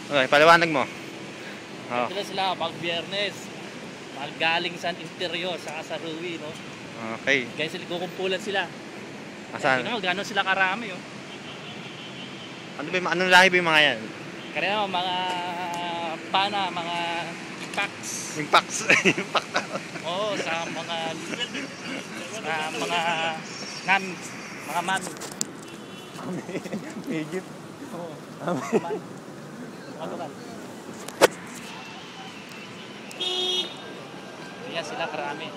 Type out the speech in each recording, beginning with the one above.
Okay, paliwanag mo. Oh. Sila sila pag Biyernes. Galing sa interior, saka sa Rui, no? Okay. Kaya sila kukumpulan sila. Asan? Tingnan mo, gano'n sila karami, oh. Ano ba anong lahi ba yung mga yan? Kaya naman, mga pana, mga impacts. Impacts. Impact. Oo, sa mga nam, mga mami. Medyo. Oo, mami. Mga lokal. Kaya sila karami.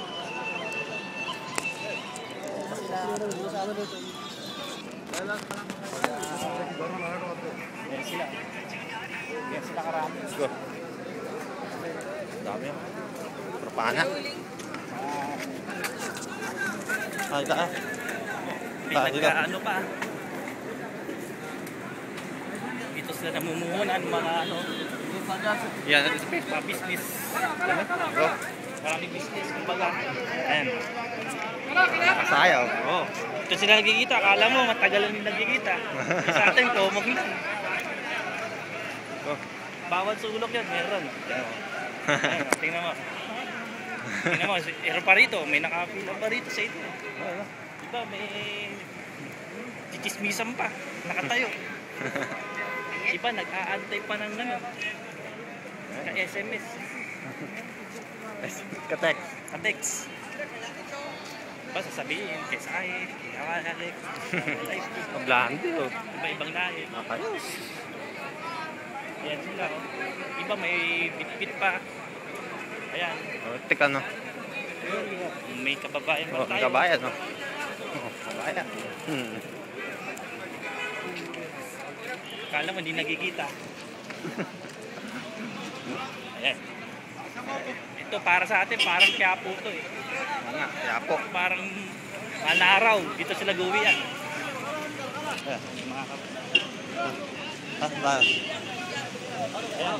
Kaya sila karami. Let's go. Dami. Propana. Ay, ita. Ano pa? Dito sila namumuhunan mga ano. Yan. Mga business. Go. Maraming business. Kumbaga. Ayan. Kasayaw. Oo. Ito sila nagkikita. Akala mo matagal lang nagkikita. Sa atin, tumog lang. Go. Bawal sulok yan. Meron. Ayan, tingnan mo. Tingnan mo. Meron pa rito. May nakapila pa rito sa ito. Diba may chichismisan pa. Nakatayo. Iba nag-aantay pa ng ano. Ka-SMS. Ka-text. Ka-text. Diba sasabihin, kay Said, kay Alex, Pablante oh. iba-ibang lahi. Ayos. Ayan sila. Iba may bit-bit pa. Ayan. Oh, tika no. May kababayan pa Oh, tayo. kabayan no. Oh, kabayan. Kala mo hindi nagkikita. Ayan. Ito para sa atin, parang Quiapo to eh. Nga, Quiapo. Parang manaraw. Dito sila guwian. Ayan. Mga kap. Ba. Ayan.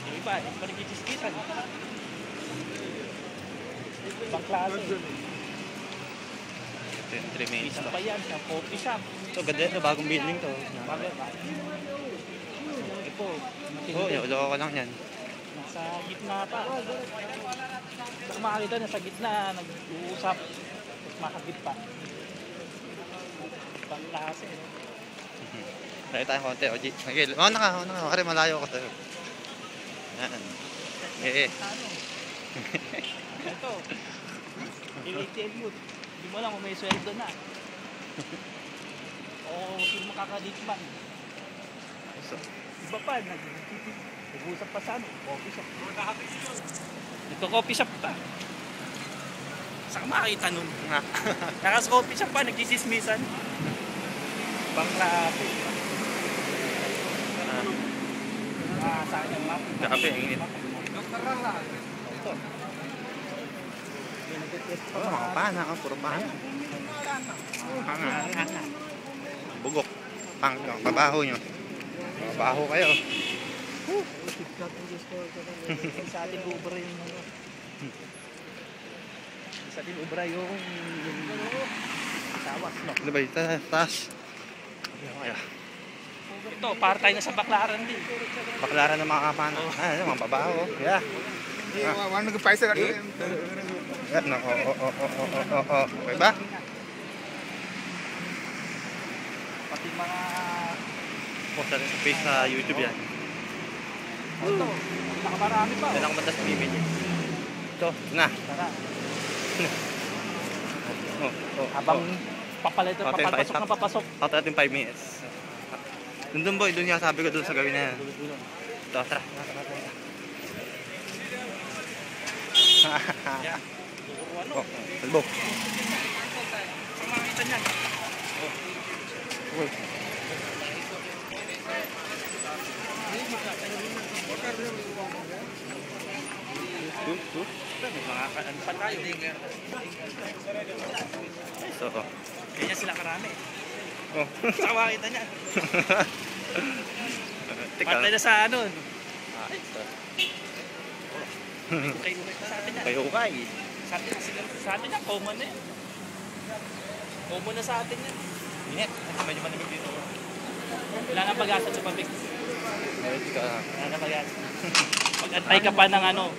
Yung iba, hindi pa nagkikiskitan. Ibang klase. Ito yung 3 minutes Isang to. pa yan, sa coffee shop. Ito, ganda ito. Bagong building to. Bagay. Ito, Oh, yung ulo ko lang yan. nasa gitna pa. Baka makakita na sa gitna, nag-uusap. Tapos makagit pa. Ibang klase. Tayo tayo konti, Oji. Okay, una ka. Kari malayo ko sa'yo. Yan. Eh. Ano? Ito. ATM yun. Hindi mo lang kung may sweldo na. O sino makakadikman. So, Iba pa, nag-uusap pa sa ano, coffee shop. Ito coffee shop pa. Saan ka makakita nun? Nakas coffee shop pa, nagsisismisan. Banglape. Saan yung map? grabe, ang init. Ito. Oh, mga pana. Oh, puro pana. Bugok. Babaho nyo. Babaho kayo. Sa atin ubra yung sa atin ubra yung sawas, no? Ano ba ito? Taas. Ito, para tayo na sa Baklaran din. Baklaran ng mga kapana. Ah, yung mga babaho. Yeah. One paisa ka rin. Yan, no. Okay ba? Pati mga Post natin sa page sa YouTube yan. ito, nakamarami pa. Yan ang madalas bibili. Ito, na. Tara, Habang papalito, papasok na papasok. After natin 5 minutes. Doon boy, doon yung sabi ko doon sa gawin na yan. Ito, tara. Yeah. Puro ano. Oh, talbo. Saan makakita niyan? Uy. May mga ano pa tayo. So, Kaya sila karami. oh. Saan makakita niyan? Teka. Patay na sa ano. Ah, ito. Kayo sa atin yan. Kayo kay. Sa atin yan, common na yan. Common na sa atin yan. Init. Medyo malamig dito. Wala nang pag-asa sa pabik. Hindi ka. Wala nang pag-asa. Pag-antay ka pa ng ano,